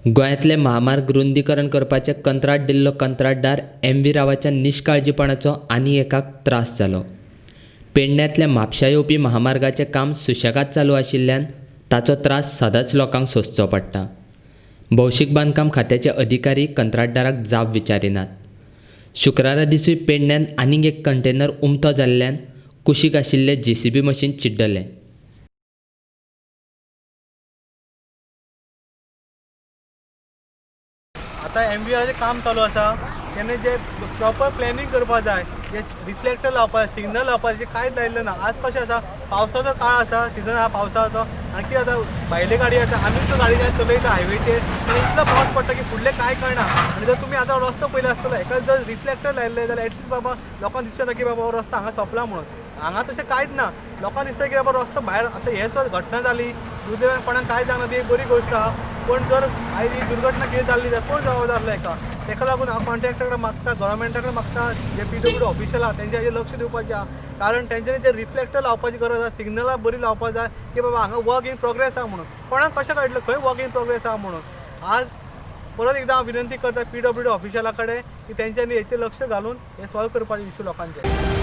गोंयांतले महामार्ग रुंदीकरण करपाचें कंत्राट दिल्लो कंत्राटदार एम.व्ही. रावाच्या निश्काळजीपणाचो आनी एकाक त्रास जालो. पेडण्यांतल्या म्हापश्यां येवपी महामार्गाचें काम सुशेगाद चालू आशिल्ल्यान ताचो त्रास सदांच लोकांक सोंसचो पडटा. भौशीक बांदकाम खात्याचे अधिकारी कंत्राटदाराक जाप विचारिनात. शुक्रारा दिसूय पेडण्यांत आनीक एक कंटेनर उमथो जाल्ल्यान कुशीक आशिल्लें JCB मशीन चिड्डलें. आता MVRचें काम चालू आसा तेन्ना जे प्रॉपर प्लॅनिंग करपा जाय, जे रिफ्लेक्टर लावपा सिग्नल लावपाचें कांयच लायिल्लें ना. आज कशें आसा, पावसाचो काळ आसा, सिजन आसा पावसाचो, आनी कितें जाता भायले गाडी आसा, आमीच त्यो गाडी चलयता हायवेचेर, आनी इतलो पावस पडटा की फुडलें कांय कळना. आनी जर तुमी आतां रस्तो पयलो आसतलो, हेका जर रिफ्लेक्टर लायिल्ले जाल्यार एटलीस्ट बाबा लोकांक दिसता की बाबा हो रस्तो हांगा सोंपला म्हणून. हांगा तशें कांयच ना. लोकांक दिसता की बाबा रस्तो भायर आतां हे सर घटना जाली, दुर्दैवान कोणाक कांय जावना ती एक बरी गोश्ट आहा. पण जर आयज ही दुर्घटना कितें जाल्ली जाल्यार कोण जबाबदार हेका? तेका लागून हांव कॉन्ट्रॅक्टरा कडेन मागता, गव्हर्मेंटा कडेन मागता, जे PWD ऑफिशियल आहा तेंच्या हाजेर लक्ष दिवपाचें आहा. कारण तेंच्यांनी जे रिफ्लेक्टर लावपाची गरज आसा, सिग्नलां बरी लावपाक जाय की बाबा हांगा वर्क इन प्रोग्रेस आहा म्हणून. कोणाक कशें कळटलें खंय वर्क इन प्रोग्रेस आहा म्हणून? आज परत एकदां हांव विनंती करता PWD ऑफिशियला कडेन की तेंच्यांनी हेचेर लक्ष घालून हे सॉल्व करपाचें इश्यू लोकांचे.